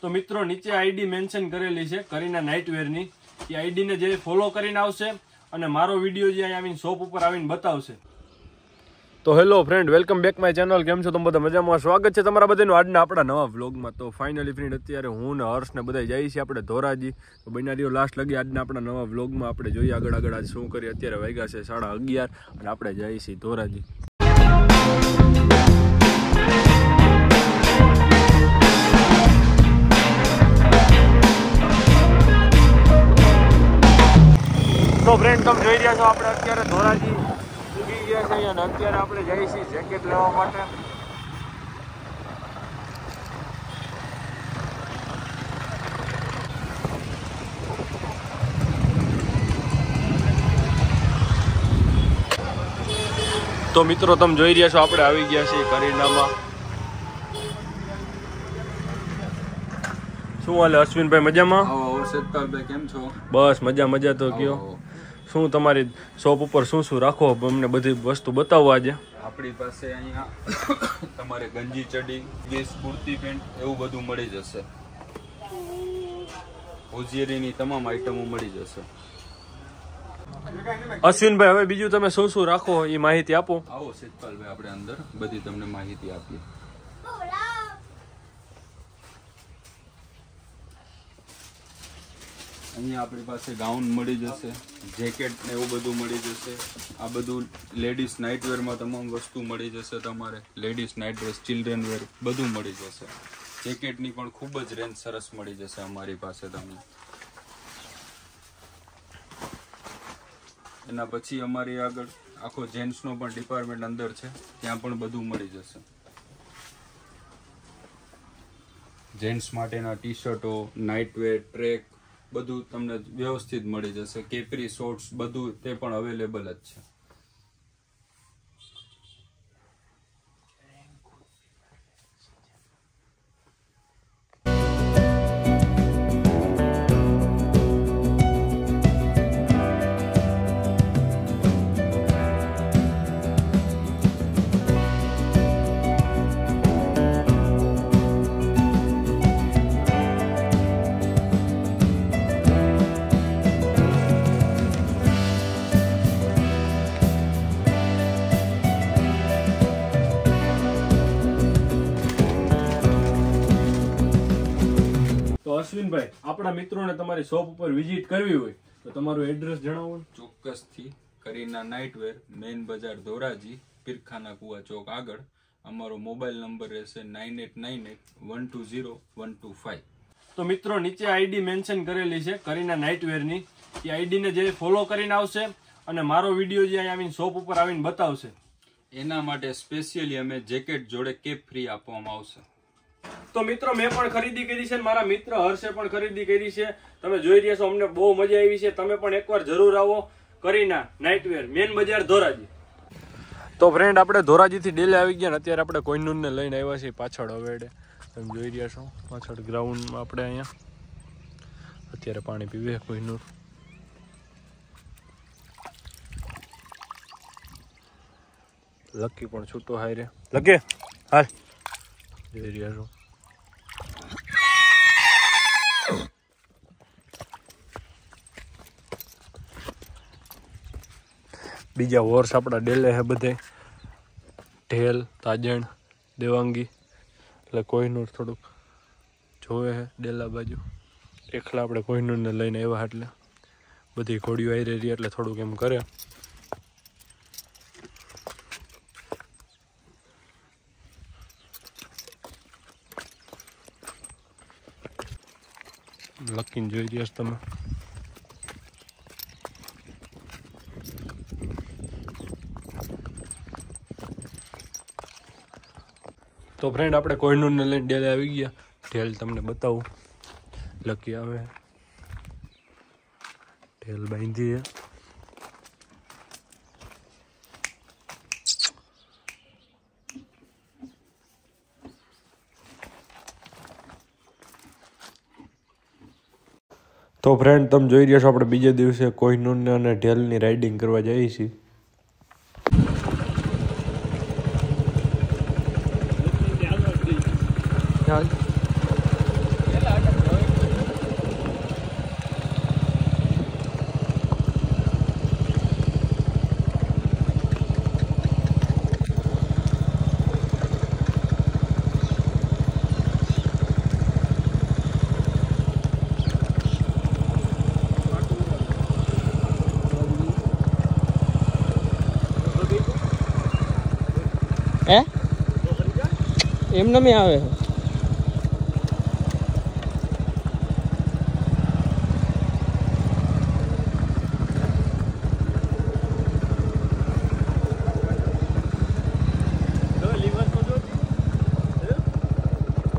તો મિત્રો નીચે આઈડી મેન્શન કરેલી છે કરીના નાઇટવેરની. એ આઈડીને જે ફોલો કરીને આવશે અને મારો વિડીયો જે અહીં આવીને શોપ ઉપર આવીને બતાવશે. તો hello friend, welcome back my channel. કેમ છો તમે બધા? મજામાં? સ્વાગત છે તમારા બધાનું આજના આપણા નવા વ્લોગમાં. તો ફાઇનલી ફ્રેન્ડ અત્યારે હું ને હર્ષ ને બધા જઈએ છીએ આપણે ધોરાજી. તો બન્યા રહ્યો લાસ્ટ લગી આજના આપણા નવા વ્લોગમાં. આપણે જોઈએ આગળ આજ શું કરીએ. અત્યારે વાગ્યા છે 11:30 અને આપણે જઈએ છીએ ધોરાજી. તો ફ્રેન્ડ તમે જોઈ રહ્યા છો આપણે અત્યારે ધોરાજી ઉગી ગયા છે અને અત્યારે આપણે જઈએ છીએ જેકેટ લેવા માટે. તો મિત્રો તમે જોઈ રહ્યા છો આપણે આવી ગયા છીએ કરીનામાં. શું હાલે અશ્વિનભાઈ? મજામાં? કેમ છો? બસ મજા. તો કયો શું તમારી શોપ ઉપર શું રાખો? અમને બધી વસ્તુ બતાવો આજે. આપણી પાસે અહીંયા તમારે ગંજી ચડી, વેસ્ટ, કુર્તી, પેન્ટ એવું બધું મળી જશે. હોજિયરીની તમામ આઈટમો મળી જશે. અશ્વિનભાઈ હવે બીજું તમે શું રાખો એ માહિતી આપો. આવો શેતપાલભાઈ, આપણે અંદર બધી તમને માહિતી આપીએ. અહીંયા આપણી પાસે ગાઉન મળી જશે, જેકેટ ને એવું બધું મળી જશે. આ બધું લેડીઝ નાઇટવેરમાં તમામ વસ્તુ મળી જશે. તમારે ladies night dress, children were બધું મળી જશે. જેકેટની પણ ખૂબ જ રેન્જ સરસ મળી જશે અમારી પાસે તમને. એના પછી અમારી આગળ આખો જેન્ટ્સનો પણ ડિપાર્ટમેન્ટ અંદર છે, ત્યાં પણ બધું મળી જશે. જેન્ટ્સ માટેના ટી શર્ટો, નાઇટવેર, ટ્રેક બધું તમને વ્યવસ્થિત મળી જશે. કેપરી, શોર્ટ્સ બધું તે પણ અવેલેબલ જ છે. અશ્વિનભાઈ, આપણા મિત્રોને તમારી શોપ ઉપર વિઝિટ કરવી હોય તો તમારું એડ્રેસ જણાવો. ચોક્કસથી કરીના નાઇટવેર, મેઇન બજાર ધોરાજી, પીરખાના કુવા ચોક આગળ. અમારો મોબાઈલ નંબર રહેશે 9898120125. તો મિત્રો નીચે આઈડી મેન્શન કરેલી છે કરીના નાઇટવેરની. એ આઈડીને જે ફોલો કરીને આવશે અને મારો વિડીયો જે અહીં આવીને શોપ ઉપર આવીને બતાવશે, એના માટે સ્પેશિયલી અમે જેકેટ જોડે કેપ ફ્રી આપવામાં આવશે. તો મિત્રો મેં પણ ખરીદી કરી છે, મારા મિત્ર હર્ષે પણ ખરીદી કરી છે. તમે જોઈ રહ્યા છો, અમને બહુ મજા આવી છે. તમે પણ એકવાર જરૂર આવો કરીના નાઇટવેર, મેન બજાર ધોરાજી. તો ફ્રેન્ડ આપણે ધોરાજીથી ડેલે આવી ગયા ને અત્યારે આપણે કોહિનૂરને લઈને આવ્યા છીએ પાછળ હવેડે. તમે જોઈ રહ્યા છો પાછળ ગ્રાઉન્ડમાં આપણે અહીંયા અત્યારે પાણી પીવે કોહિનૂર. લકી પણ છૂટો હાય રે. લકે હાલ જોઈ રહ્યા છો. બીજા હોર્સ આપણા ડેલે હે બધે, ઢેલ, તાજણ, દેવાંગી. એટલે કોહિનૂર થોડુંક જોવે હે ડેલા બાજુ. એકલા આપણે કોહિનૂરને લઈને આવ્યા એટલે બધી ઘોડીઓ આવી રહી એટલે થોડુંક એમ કરે. લકીને જોઈ રહ્યા છો તમે. તો ફ્રેન્ડ આપણે કોહિનૂરને લઈને ડેલે આવી ગયા. ઢેલ તમને બતાવું. લકી આવે, ઢેલ બાંધી. તો ફ્રેન્ડ તમે જોઈ રહ્યા છો આપણે બીજે દિવસે કોહિનૂર અને ઢેલની રાઇડિંગ કરવા જઈએ છીએ. હે એમને મેં આવે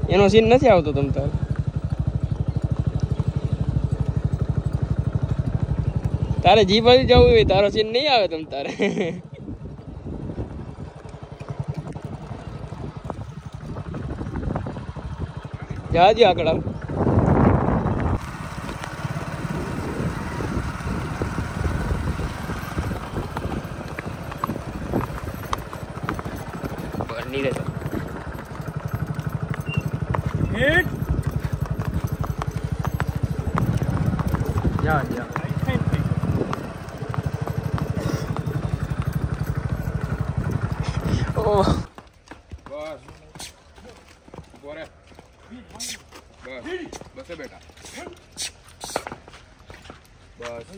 એનો સીન નથી આવતો તમ તારે તારે જી બાજુ જવું હોય તારો સીન નહીં આવે તમ તારે જાજી આગળ આવ બની રહે જા જા ઓ બસ બોરે બસ બેટા બસ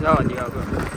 જવા દે આગળ